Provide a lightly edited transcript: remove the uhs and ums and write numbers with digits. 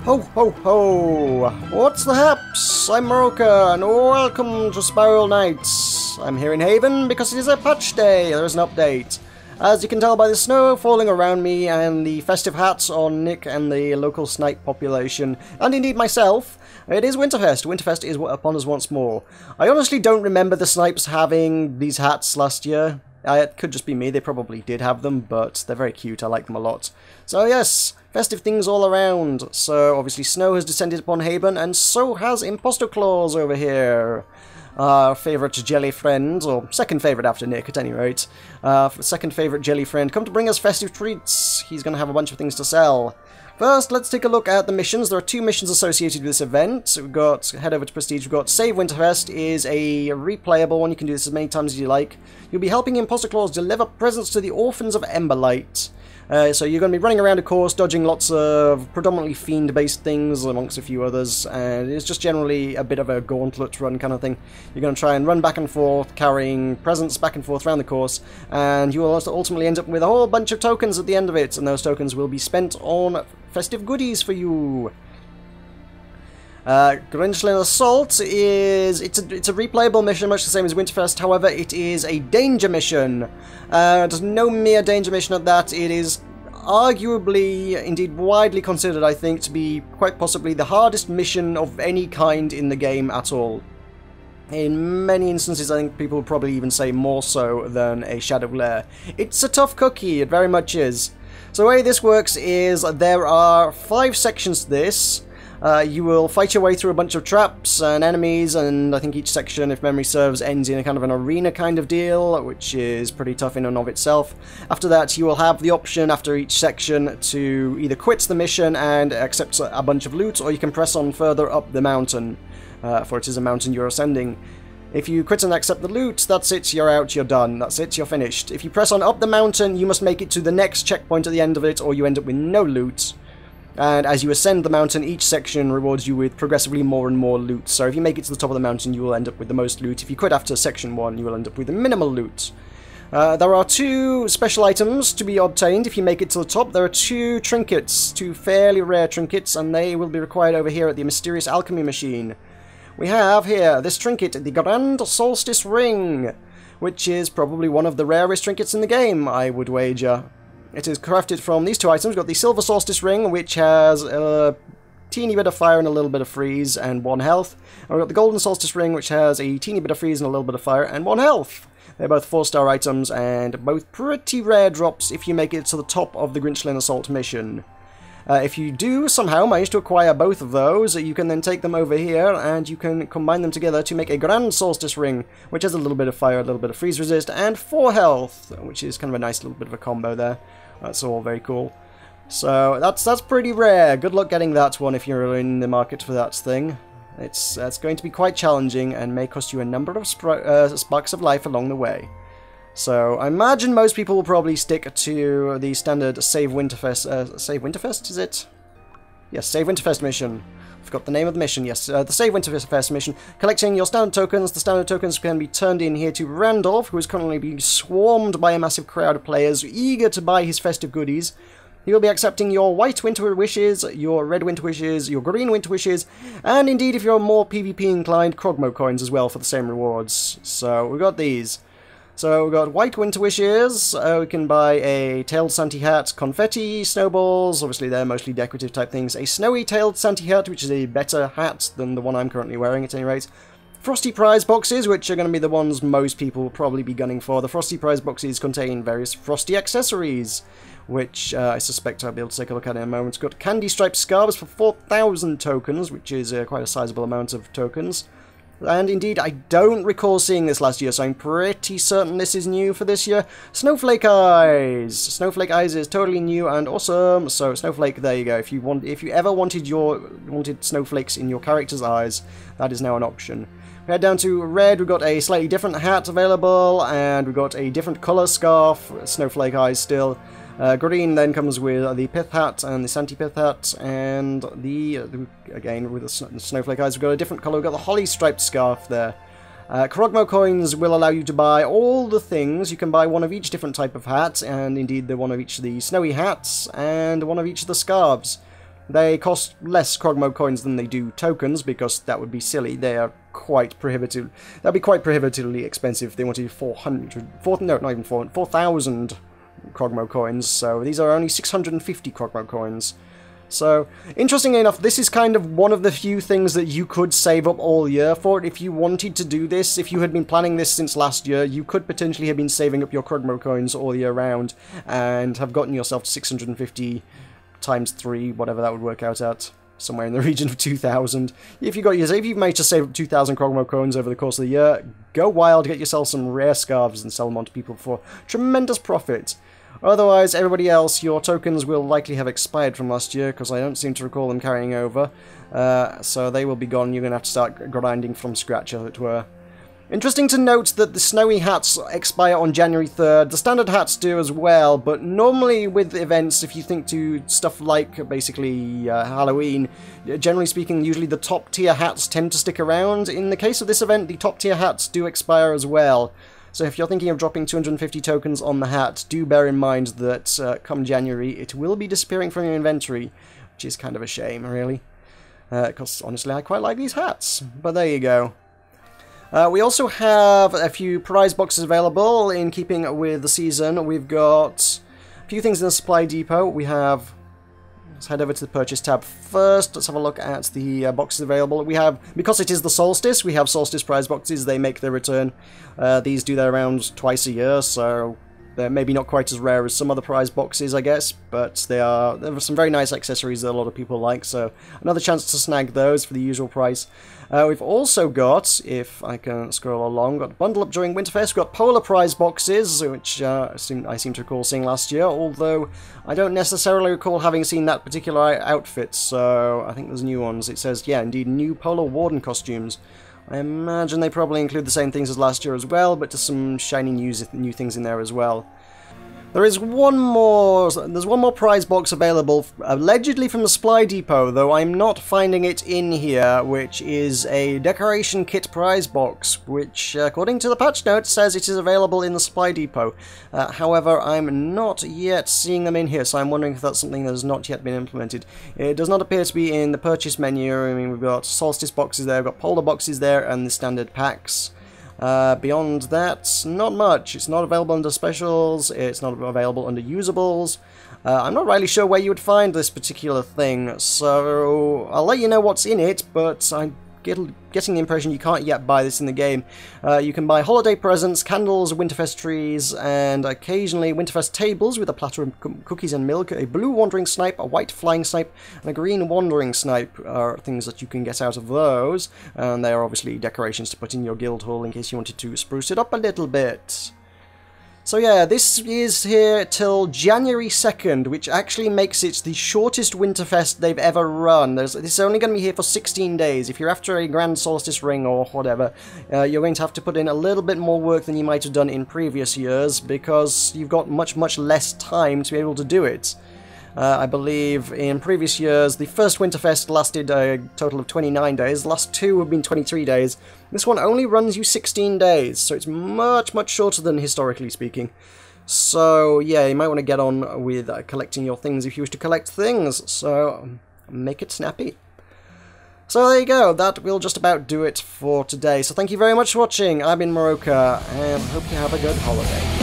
Ho ho ho! What's the haps? I'm Maroka, and welcome to Spiral Nights. I'm here in Haven because it is a patch day. There's an update. As you can tell by the snow falling around me and the festive hats on Nick and the local snipe population, and indeed myself, it is Winterfest. Winterfest is upon us once more. I honestly don't remember the snipes having these hats last year. It could just be me, they probably did have them, but they're very cute, I like them a lot. So yes, festive things all around. So obviously snow has descended upon Haven, and so has Imposter Claus over here. Our favourite jelly friend, or second favourite after Nick at any rate. Second favourite jelly friend, come to bring us festive treats. He's going to have a bunch of things to sell. First, let's take a look at the missions. There are two missions associated with this event. We've got, head over to Prestige, we've got Save Winterfest is a replayable one. You can do this as many times as you like. You'll be helping Imposter Claus deliver presents to the orphans of Emberlight. So you're going to be running around, of course, dodging lots of predominantly fiend-based things amongst a few others, and it's just generally a bit of a gauntlet run kind of thing. You're going to try and run back and forth, carrying presents back and forth around the course, and you will also ultimately end up with a whole bunch of tokens at the end of it, and those tokens will be spent on festive goodies for you. Grinchland Assault is it's a replayable mission, much the same as Winterfest. However, it is a danger mission. There's no mere danger mission at that. It is arguably, indeed widely considered, I think, to be quite possibly the hardest mission of any kind in the game at all. In many instances, I think people would probably even say more so than a Shadow Lair. It's a tough cookie, it very much is. So the way this works is there are 5 sections to this. You will fight your way through a bunch of traps and enemies, and I think each section, if memory serves, ends in a kind of an arena kind of deal, which is pretty tough in and of itself. After that, you will have the option after each section to either quit the mission and accept a bunch of loot, or you can press on further up the mountain, for it is a mountain you're ascending. If you quit and accept the loot, that's it, you're out, you're done, that's it, you're finished. If you press on up the mountain, you must make it to the next checkpoint at the end of it, or you end up with no loot. And as you ascend the mountain, each section rewards you with progressively more and more loot. So if you make it to the top of the mountain, you will end up with the most loot. If you quit after section 1, you will end up with the minimal loot. There are 2 special items to be obtained if you make it to the top. There are 2 trinkets, 2 fairly rare trinkets, and they will be required over here at the Mysterious Alchemy Machine. We have here this trinket, the Grand Solstice Ring, which is probably one of the rarest trinkets in the game, I would wager. It is crafted from these 2 items. We've got the Silver Solstice Ring, which has a teeny bit of fire and a little bit of freeze and 1 health. And we've got the Golden Solstice Ring, which has a teeny bit of freeze and a little bit of fire and 1 health. They're both 4-star items and both pretty rare drops if you make it to the top of the Grinchland Assault mission. If you do somehow manage to acquire both of those, you can then take them over here and you can combine them together to make a Grand Solstice Ring, which has a little bit of fire, a little bit of freeze resist, and 4 health, which is kind of a nice little bit of a combo there. That's all very cool. So that's pretty rare. Good luck getting that one if you're in the market for that thing. It's going to be quite challenging and may cost you a number of sparks of life along the way. So I imagine most people will probably stick to the standard Save Winterfest. Save Winterfest, is it? Yes, Save Winterfest mission. I forgot the name of the mission, yes. The Save Winterfest mission. Collecting your standard tokens. The standard tokens can be turned in here to Randolph, who is currently being swarmed by a massive crowd of players eager to buy his festive goodies. He will be accepting your white winter wishes, your red winter wishes, your green winter wishes, and indeed, if you're more PvP inclined, Krogmo coins as well for the same rewards. So we've got these. So we've got white winter wishes, we can buy a tailed Santa hat, confetti, snowballs, obviously they're mostly decorative type things, a snowy tailed Santa hat, which is a better hat than the one I'm currently wearing at any rate, frosty prize boxes, which are going to be the ones most people will probably be gunning for. The frosty prize boxes contain various frosty accessories, which I suspect I'll be able to take a look at in a moment. We've got candy striped scarves for 4,000 tokens, which is quite a sizable amount of tokens. And indeed, I don't recall seeing this last year, so I'm pretty certain this is new for this year. Snowflake Eyes! Snowflake Eyes is totally new and awesome. So Snowflake, there you go. If you ever wanted snowflakes in your character's eyes, that is now an option. We head down to red, we've got a slightly different hat available, and we've got a different colour scarf, Snowflake Eyes still. Green then comes with the Pith Hat and the Santi Pith Hat, and again with the Snowflake Eyes, we've got a different colour, we've got the Holly Striped Scarf there. Krogmo coins will allow you to buy all the things. You can buy one of each different type of hat, and indeed the one of each of the snowy hats, and one of each of the scarves. They cost less Krogmo coins than they do tokens, because that would be silly. They are quite prohibitive. That'd be quite prohibitively expensive if they wanted 4,000 Krogmo coins, so these are only 650 Krogmo coins. So, interestingly enough, this is kind of one of the few things that you could save up all year for. If you wanted to do this, if you had been planning this since last year, you could potentially have been saving up your Krogmo coins all year round and have gotten yourself to 650 times 3, whatever that would work out at. Somewhere in the region of 2,000. If you've managed to save up 2,000 Krogmo coins over the course of the year, go wild, get yourself some rare scarves and sell them on to people for tremendous profit. Otherwise, everybody else, your tokens will likely have expired from last year, because I don't seem to recall them carrying over. So they will be gone. You're going to have to start grinding from scratch, as it were. Interesting to note that the snowy hats expire on January 3rd. The standard hats do as well, but normally with events, if you think to stuff like basically Halloween, generally speaking, usually the top tier hats tend to stick around. In the case of this event, the top tier hats do expire as well. So if you're thinking of dropping 250 tokens on the hat, do bear in mind that come January, it will be disappearing from your inventory, which is kind of a shame, really. Because honestly, I quite like these hats. But there you go. We also have a few prize boxes available in keeping with the season. We've got a few things in the supply depot. Let's head over to the purchase tab first. Let's have a look at the boxes available. We have, because it is the solstice, we have solstice prize boxes. They make their return. These do their rounds twice a year, so they're maybe not quite as rare as some other prize boxes, I guess, but there are some very nice accessories that a lot of people like, so another chance to snag those for the usual price. We've also got, if I can scroll along, got Bundle Up during Winterfest. We've got Polar prize boxes, which I seem to recall seeing last year, although I don't necessarily recall having seen that particular outfit, so I think there's new ones. It says, yeah, indeed, new Polar Warden costumes. I imagine they probably include the same things as last year as well, but there's some shiny new things in there as well. There's one more prize box available, allegedly from the supply depot, though I'm not finding it in here, which is a decoration kit prize box, which, according to the patch notes, says it is available in the supply depot. However, I'm not yet seeing them in here, so I'm wondering if that's something that has not yet been implemented. It does not appear to be in the purchase menu. I mean, we've got solstice boxes there, we've got polar boxes there, and the standard packs. Beyond that, not much. It's not available under specials, it's not available under usables. I'm not really sure where you would find this particular thing, so I'll let you know what's in it, but I'm getting the impression you can't yet buy this in the game. You can buy holiday presents, candles, Winterfest trees, and occasionally Winterfest tables with a platter of cookies and milk, a blue wandering snipe, a white flying snipe, and a green wandering snipe are things that you can get out of those. And they are obviously decorations to put in your guild hall in case you wanted to spruce it up a little bit. So yeah, this is here till January 2nd, which actually makes it the shortest Winterfest they've ever run. This is only going to be here for 16 days. If you're after a Grand Solstice ring or whatever, you're going to have to put in a little bit more work than you might have done in previous years, because you've got much less time to be able to do it. I believe in previous years, the first Winterfest lasted a total of 29 days, the last two have been 23 days. This one only runs you 16 days, so it's much shorter than historically speaking. So yeah, you might want to get on with collecting your things if you wish to collect things, so make it snappy. So there you go, that will just about do it for today. So thank you very much for watching. I've been Moroka, and hope you have a good holiday.